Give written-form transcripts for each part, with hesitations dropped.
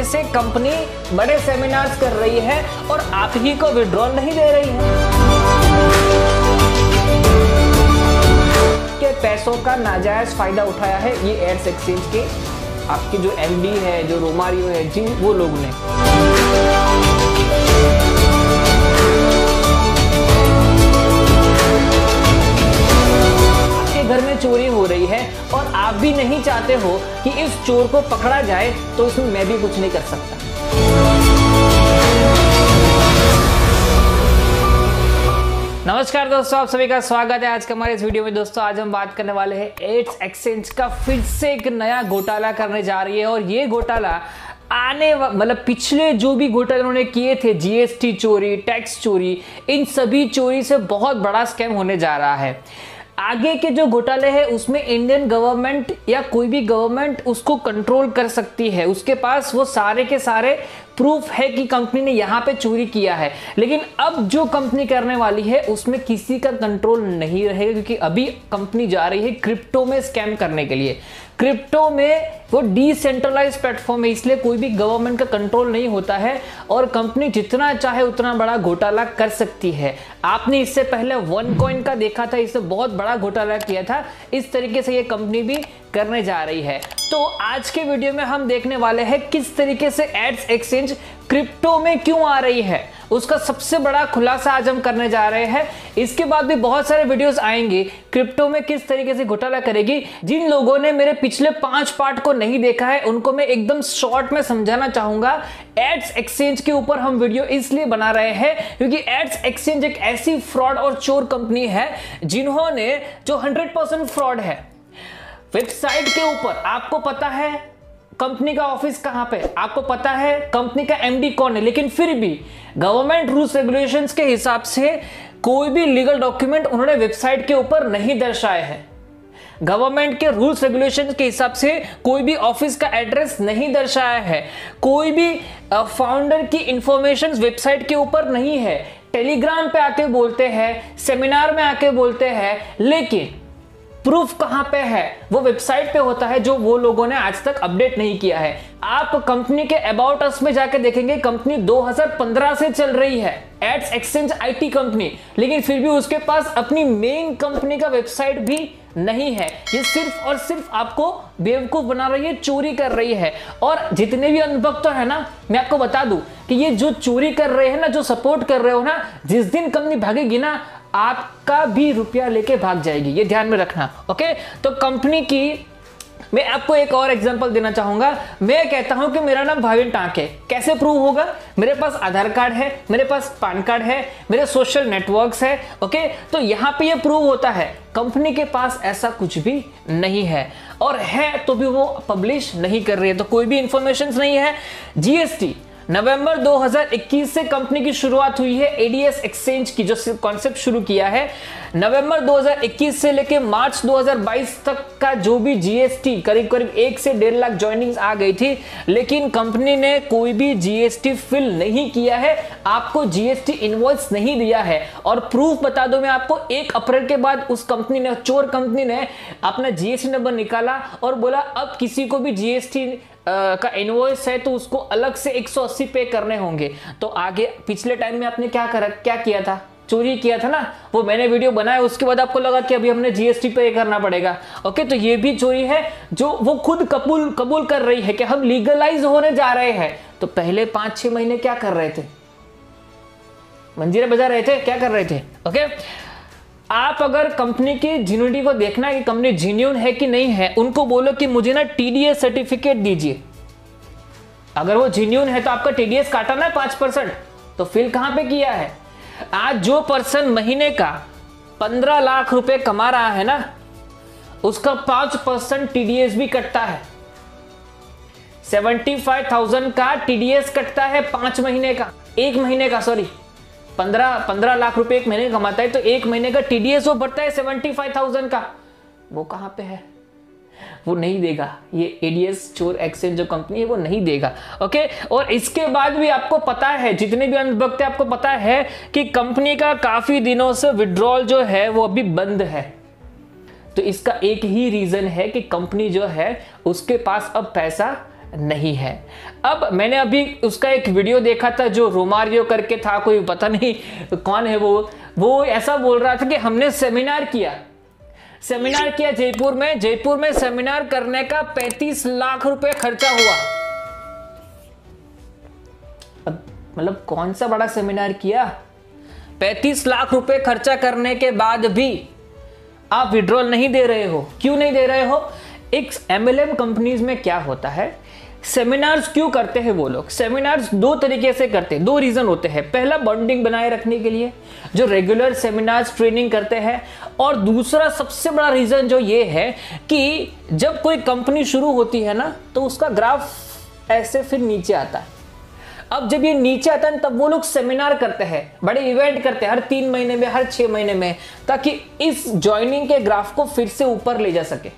से कंपनी बड़े सेमिनार्स कर रही है और आप ही को विड्रॉल नहीं दे रही है। के पैसों का नाजायज फायदा उठाया है ये एड्स एक्सचेंज के आपकी जो एमडी है, जो रोमारियो है, जिन वो लोग ने। घर में चोरी हो रही है और आप भी नहीं चाहते हो कि इस चोर को पकड़ा जाए, तो इसमें मैं भी कुछ नहीं कर सकता। नमस्कार दोस्तों, आप सभी का स्वागत है आज के हमारे इस वीडियो में। दोस्तों आज हम बात करने वाले हैं एड्स एक्सचेंज का फिर से एक नया घोटाला करने जा रही है। और ये घोटाला मतलब पिछले जो भी घोटाले उन्होंने किए थे, जीएसटी चोरी, टैक्स चोरी, इन सभी चोरी से बहुत बड़ा स्कैम होने जा रहा है। आगे के जो घोटाले हैं उसमें इंडियन गवर्नमेंट या कोई भी गवर्नमेंट उसको कंट्रोल कर सकती है, उसके पास वो सारे के सारे प्रूफ है कि कंपनी ने यहाँ पे चोरी किया है। लेकिन अब जो कंपनी करने वाली है उसमें किसी का कंट्रोल नहीं रहेगा, क्योंकि अभी कंपनी जा रही है क्रिप्टो में स्कैम करने के लिए। क्रिप्टो में वो डिसेंट्रलाइज प्लेटफॉर्म है, इसलिए कोई भी गवर्नमेंट का कंट्रोल नहीं होता है और कंपनी जितना चाहे उतना बड़ा घोटाला कर सकती है। आपने इससे पहले OneCoin का देखा था, इससे बहुत बड़ा घोटाला किया था। इस तरीके से ये कंपनी भी करने जा रही है। तो आज के वीडियो में हम देखने वाले हैं किस तरीके से एड्स एक्सचेंज क्रिप्टो में क्यों आ रही है, उसका सबसे बड़ा खुलासा आज हम करने जा रहे हैं। इसके बाद भी बहुत सारे वीडियोस आएंगे क्रिप्टो में किस तरीके से घोटाला करेगी। जिन लोगों ने मेरे पिछले 5 पार्ट को नहीं देखा है उनको मैं एकदम शॉर्ट में समझाना चाहूंगा। एड्स एक्सचेंज के ऊपर हम वीडियो इसलिए बना रहे हैं क्योंकि एड्स एक्सचेंज एक ऐसी फ्रॉड और चोर कंपनी है जिन्होंने जो 100% फ्रॉड है। वेबसाइट के ऊपर आपको पता है कंपनी का ऑफिस कहां पे, आपको पता है कंपनी का एमडी कौन है, लेकिन फिर भी गवर्नमेंट रूल्स रेगुलेशंस के हिसाब से कोई भी लीगल डॉक्यूमेंट उन्होंने वेबसाइट के ऊपर नहीं दर्शाए हैं। गवर्नमेंट के रूल्स रेगुलेशंस के हिसाब से कोई भी ऑफिस का एड्रेस नहीं दर्शाया है, कोई भी फाउंडर की इंफॉर्मेशन वेबसाइट के ऊपर नहीं है। टेलीग्राम पे आके बोलते हैं, सेमिनार में आके बोलते हैं, लेकिन प्रूफ कहां पे है? वो वेबसाइट पे होता है जो वो लोगों ने आज तक अपडेट नहीं किया है। आप कंपनी के अबाउट अस में जाके देखेंगे कंपनी 2015 से चल रही है, एड्स एक्सचेंज आईटी कंपनी, लेकिन फिर भी उसके पास अपनी मेन कंपनी का वेबसाइट भी नहीं है। ये सिर्फ और सिर्फ आपको बेवकूफ बना रही है, चोरी कर रही है। और जितने भी अंधभक्त है ना, मैं आपको बता दूं कि ये जो चोरी कर रहे हैं ना, जो सपोर्ट कर रहे हो ना, जिस दिन कंपनी भागेगी ना आपका भी रुपया लेके भाग जाएगी, ये ध्यान में रखना। ओके, तो कंपनी की मैं आपको एक और एग्जांपल देना चाहूंगा। मैं कहता हूं कि मेरा नाम भाविन टांक है, कैसे प्रूव होगा? मेरे पास आधार कार्ड है, मेरे पास पैन कार्ड है, मेरे सोशल नेटवर्क्स है। ओके, तो यहां पे ये प्रूव होता है। कंपनी के पास ऐसा कुछ भी नहीं है, और है तो भी वो पब्लिश नहीं कर रही है, तो कोई भी इंफॉर्मेशन नहीं है। जीएसटी नवंबर 2021 से कंपनी की शुरुआत हुई है। एडीएस एक्सचेंज की जो कॉन्सेप्ट शुरू किया है, नवंबर 2021 से लेके मार्च 2022 तक का जो भी जीएसटी, करीब करीब 1 से 1.5 लाख ज्वाइनिंग्स आ गई थी, लेकिन कंपनी ने कोई भी जीएसटी फिल नहीं किया है, आपको जीएसटी इनवॉइस नहीं दिया है। और प्रूफ बता दो मैं आपको, 1 अप्रैल के बाद उस कंपनी ने, चोर कंपनी ने अपना जीएसटी नंबर निकाला और बोला अब किसी को भी जीएसटी का इनवॉइस है तो उसको अलग से 180 पे करने होंगे। तो आगे पिछले टाइम में आपने क्या किया था? चोरी किया था ना, वो मैंने वीडियो बनाया, उसके बाद आपको लगा कि अभी हमने जीएसटी पे करना पड़ेगा। ओके, तो ये भी चोरी है जो वो खुद कबूल कर रही है कि हम लीगलाइज होने जा रहे हैं। तो पहले 5-6 महीने क्या कर रहे थे? मंजीरे बजा रहे थे, क्या कर रहे थे? ओके, आप अगर कंपनी की जेन्युइनिटी को देखना है कि कंपनी जेन्युइन है कि नहीं है, उनको बोलो कि मुझे ना टीडीएस सर्टिफिकेट दीजिए। अगर वो जेन्युइन है तो आपका टीडीएस काटा ना 5%, तो फिल कहां पे किया है? आज जो पर्सन महीने का 15 लाख रुपए कमा रहा है ना, उसका 5% टीडीएस भी कटता है। 75,000 का टीडीएस कटता है 5 महीने का, 1 महीने का, सॉरी 15 लाख रुपए 1 महीने कमाता है तो 1 महीने का टीडीएस वो बढ़ता है 75,000 का। वो कहां पे है? वो नहीं देगा। ये एडीएस चोर एक्सचेंज जो कंपनी है वो नहीं देगा। ओके, और इसके बाद भी आपको पता है, जितने भी अंधभक्त आपको पता है कि कंपनी का काफी दिनों से विड्रॉल जो है वो अभी बंद है। तो इसका एक ही रीजन है कि कंपनी जो है उसके पास अब पैसा नहीं है। अब मैंने अभी उसका एक वीडियो देखा था, जो रोमारियो करके था, कोई पता नहीं कौन है वो ऐसा बोल रहा था कि हमने सेमिनार किया जयपुर में सेमिनार करने का 35 लाख रुपए खर्चा हुआ। अब मतलब कौन सा बड़ा सेमिनार किया, 35 लाख रुपए खर्चा करने के बाद भी आप विड्रॉल नहीं दे रहे हो। क्यों नहीं दे रहे हो? एक MLM कंपनीज में क्या होता है, सेमिनार्स क्यों करते हैं वो लोग? सेमिनार्स दो तरीके से करते हैं, दो रीजन होते हैं। पहला बॉन्डिंग बनाए रखने के लिए जो रेगुलर सेमिनार्स ट्रेनिंग करते हैं, और दूसरा सबसे बड़ा रीजन जो ये है कि जब कोई कंपनी शुरू होती है ना, तो उसका ग्राफ ऐसे फिर नीचे आता है। अब जब ये नीचे आता है तब वो लोग सेमिनार करते हैं, बड़े इवेंट करते हैं हर 3 महीने में, हर 6 महीने में, ताकि इस ज्वाइनिंग के ग्राफ को फिर से ऊपर ले जा सके।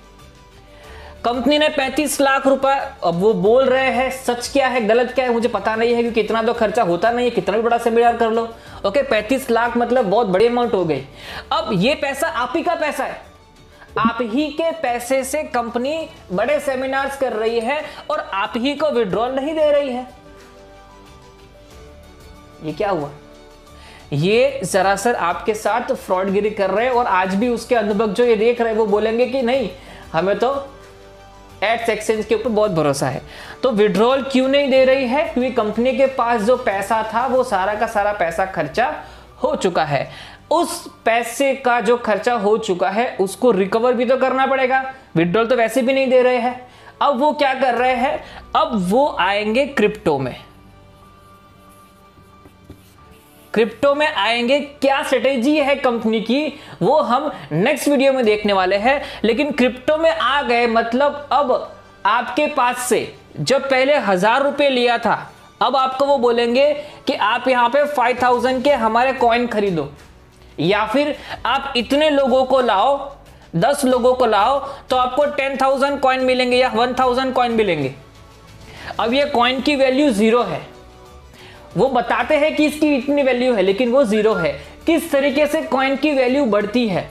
कंपनी ने 35 लाख रुपए, अब वो बोल रहे हैं, सच क्या है गलत क्या है मुझे पता नहीं है, क्योंकि इतना तो खर्चा होता नहीं है, कितना भी बड़ा सेमिनार कर लो। ओके, 35 लाख मतलब बहुत बड़ी अमाउंट हो गई। अब ये पैसा आप ही का पैसा है, आप ही के पैसे से कंपनी बड़े सेमिनार्स कर रही है और आप ही को विड्रॉल नहीं दे रही है। ये क्या हुआ? ये सरासर आपके साथ फ्रॉडगिरी कर रहे हैं, और आज भी उसके अनुभव जो ये देख रहे हैं वो बोलेंगे कि नहीं, हमें तो एड्स एक्सचेंज के ऊपर बहुत भरोसा है। तो विड्रॉल क्यों नहीं दे रही है? क्योंकि कंपनी के पास जो पैसा था वो सारा का सारा पैसा खर्चा हो चुका है। उस पैसे का जो खर्चा हो चुका है उसको रिकवर भी तो करना पड़ेगा। विड्रॉल तो वैसे भी नहीं दे रहे हैं। अब वो क्या कर रहे हैं, अब वो आएंगे क्रिप्टो में। क्रिप्टो में आएंगे, क्या स्ट्रेटेजी है कंपनी की वो हम नेक्स्ट वीडियो में देखने वाले हैं। लेकिन क्रिप्टो में आ गए मतलब अब आपके पास से जब पहले 1000 रुपए लिया था, अब आपको वो बोलेंगे कि आप यहां पे 5000 के हमारे कॉइन खरीदो, या फिर आप इतने लोगों को लाओ, 10 लोगों को लाओ तो आपको 10,000 कॉइन मिलेंगे या 1000 कॉइन मिलेंगे। अब ये कॉइन की वैल्यू 0 है, वो बताते हैं कि इसकी इतनी वैल्यू है, लेकिन वो 0 है। किस तरीके से कॉइन की वैल्यू बढ़ती है,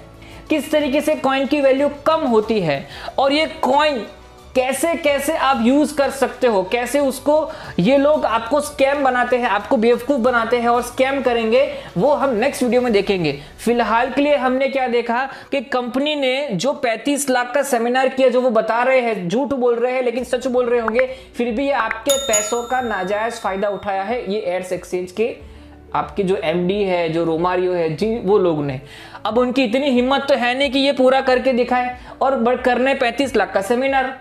किस तरीके से कॉइन की वैल्यू कम होती है, और ये कॉइन कैसे कैसे आप यूज कर सकते हो, कैसे उसको ये लोग आपको स्कैम बनाते हैं, आपको बेवकूफ बनाते हैं और स्कैम करेंगे, वो हम नेक्स्ट वीडियो में देखेंगे। फिलहाल के लिए हमने क्या देखा कि कंपनी ने जो 35 लाख का सेमिनार किया, जो वो बता रहे हैं, झूठ बोल रहे हैं लेकिन सच बोल रहे होंगे, फिर भी ये आपके पैसों का नाजायज फायदा उठाया है ये एड्स एक्सचेंज के आपके जो MD है, जो रोमारियो है जी, वो लोग ने। अब उनकी इतनी हिम्मत तो है नहीं कि ये पूरा करके दिखाए और करने 35 लाख का सेमिनार।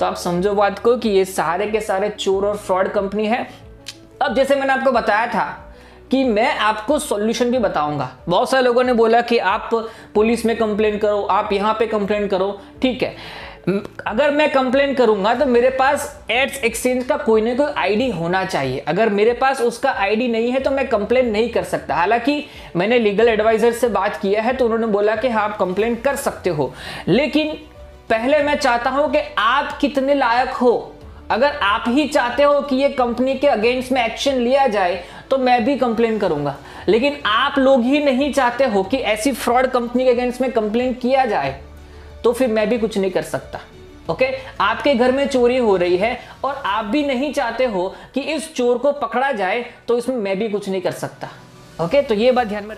तो आप समझो बात को कि ये सारे के सारे चोर और फ्रॉड कंपनी है। अब जैसे मैंने आपको बताया था कि मैं आपको सॉल्यूशन भी बताऊंगा। बहुत सारे लोगों ने बोला कि आप पुलिस में कंप्लेन करो, आप यहाँ पे कंप्लेन करो, ठीक है। अगर मैं कंप्लेन करूंगा तो मेरे पास एड्स एक्सचेंज का कोई ना कोई आईडी होना चाहिए। अगर मेरे पास उसका आईडी नहीं है तो मैं कंप्लेन नहीं कर सकता। हालांकि मैंने लीगल एडवाइजर से बात किया है तो उन्होंने बोला कि हाँ आप कंप्लेन कर सकते हो, लेकिन पहले मैं चाहता हूं कि आप कितने लायक हो। अगर आप ही चाहते हो कि ये कंपनी के अगेंस्ट में एक्शन लिया जाए तो मैं भी कंप्लेन करूंगा, लेकिन आप लोग ही नहीं चाहते हो कि ऐसी फ्रॉड कंपनी के अगेंस्ट में कंप्लेन किया जाए, तो फिर मैं भी कुछ नहीं कर सकता। ओके, आपके घर में चोरी हो रही है और आप भी नहीं चाहते हो कि इस चोर को पकड़ा जाए, तो इसमें मैं भी कुछ नहीं कर सकता। ओके, तो ये बात ध्यान में